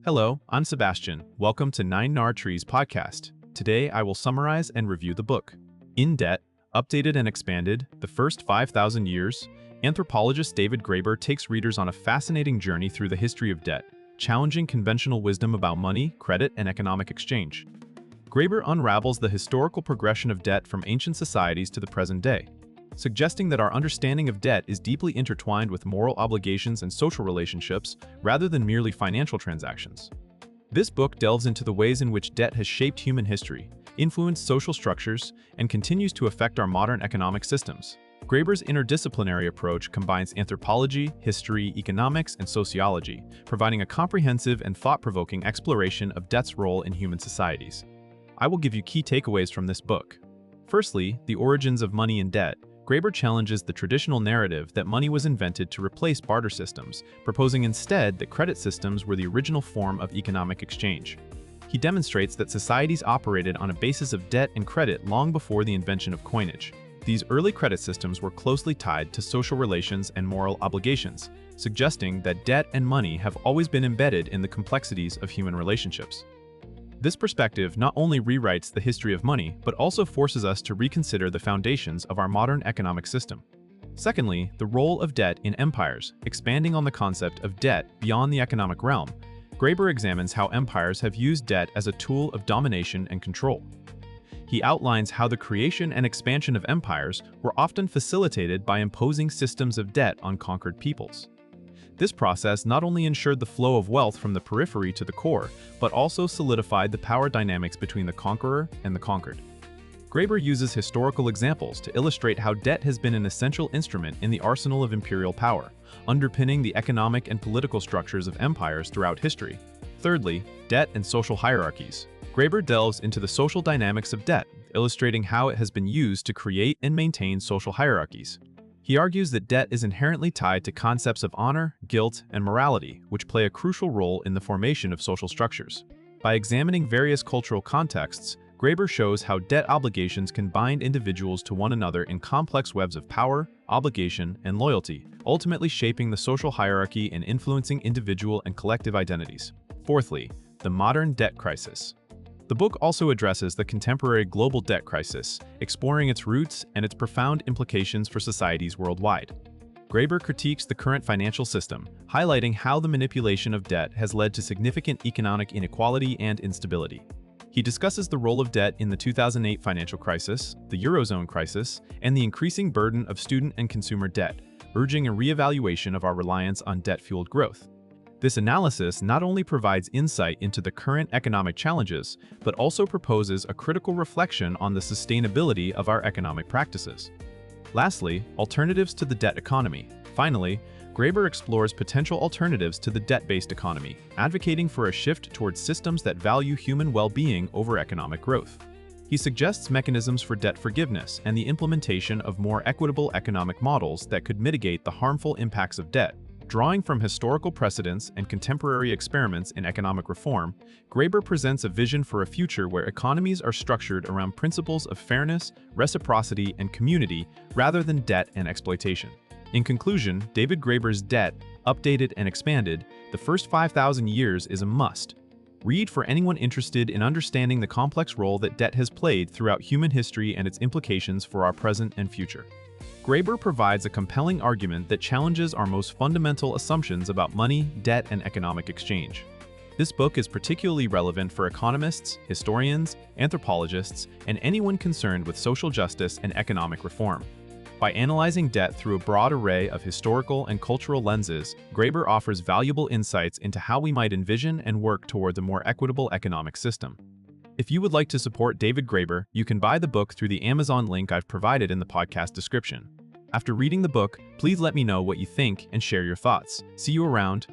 Hello, I'm Sebastian. Welcome to 9 Trees podcast. Today I will summarize and review the book. In Debt, Updated and Expanded, The First 5,000 Years, anthropologist David Graeber takes readers on a fascinating journey through the history of debt, challenging conventional wisdom about money, credit, and economic exchange. Graeber unravels the historical progression of debt from ancient societies to the present day, suggesting that our understanding of debt is deeply intertwined with moral obligations and social relationships rather than merely financial transactions. This book delves into the ways in which debt has shaped human history, influenced social structures, and continues to affect our modern economic systems. Graeber's interdisciplinary approach combines anthropology, history, economics, and sociology, providing a comprehensive and thought-provoking exploration of debt's role in human societies. I will give you key takeaways from this book. Firstly, the origins of money and debt. Graeber challenges the traditional narrative that money was invented to replace barter systems, proposing instead that credit systems were the original form of economic exchange. He demonstrates that societies operated on a basis of debt and credit long before the invention of coinage. These early credit systems were closely tied to social relations and moral obligations, suggesting that debt and money have always been embedded in the complexities of human relationships. This perspective not only rewrites the history of money, but also forces us to reconsider the foundations of our modern economic system. Secondly, the role of debt in empires, expanding on the concept of debt beyond the economic realm. Graeber examines how empires have used debt as a tool of domination and control. He outlines how the creation and expansion of empires were often facilitated by imposing systems of debt on conquered peoples. This process not only ensured the flow of wealth from the periphery to the core, but also solidified the power dynamics between the conqueror and the conquered. Graeber uses historical examples to illustrate how debt has been an essential instrument in the arsenal of imperial power, underpinning the economic and political structures of empires throughout history. Thirdly, debt and social hierarchies. Graeber delves into the social dynamics of debt, illustrating how it has been used to create and maintain social hierarchies. He argues that debt is inherently tied to concepts of honor, guilt, and morality, which play a crucial role in the formation of social structures. By examining various cultural contexts, Graeber shows how debt obligations can bind individuals to one another in complex webs of power, obligation, and loyalty, ultimately shaping the social hierarchy and influencing individual and collective identities. Fourthly, the modern debt crisis. The book also addresses the contemporary global debt crisis, exploring its roots and its profound implications for societies worldwide. Graeber critiques the current financial system, highlighting how the manipulation of debt has led to significant economic inequality and instability. He discusses the role of debt in the 2008 financial crisis, the Eurozone crisis, and the increasing burden of student and consumer debt, urging a reevaluation of our reliance on debt-fueled growth. This analysis not only provides insight into the current economic challenges, but also proposes a critical reflection on the sustainability of our economic practices. Lastly, alternatives to the debt economy. Finally, Graeber explores potential alternatives to the debt-based economy, advocating for a shift towards systems that value human well-being over economic growth. He suggests mechanisms for debt forgiveness and the implementation of more equitable economic models that could mitigate the harmful impacts of debt. Drawing from historical precedents and contemporary experiments in economic reform, Graeber presents a vision for a future where economies are structured around principles of fairness, reciprocity, and community rather than debt and exploitation. In conclusion, David Graeber's Debt, Updated and Expanded, The First 5,000 Years is a must. Read for anyone interested in understanding the complex role that debt has played throughout human history and its implications for our present and future. Graeber provides a compelling argument that challenges our most fundamental assumptions about money, debt, and economic exchange. This book is particularly relevant for economists, historians, anthropologists, and anyone concerned with social justice and economic reform. By analyzing debt through a broad array of historical and cultural lenses, Graeber offers valuable insights into how we might envision and work toward a more equitable economic system. If you would like to support David Graeber, you can buy the book through the Amazon link I've provided in the podcast description. After reading the book, please let me know what you think and share your thoughts. See you around.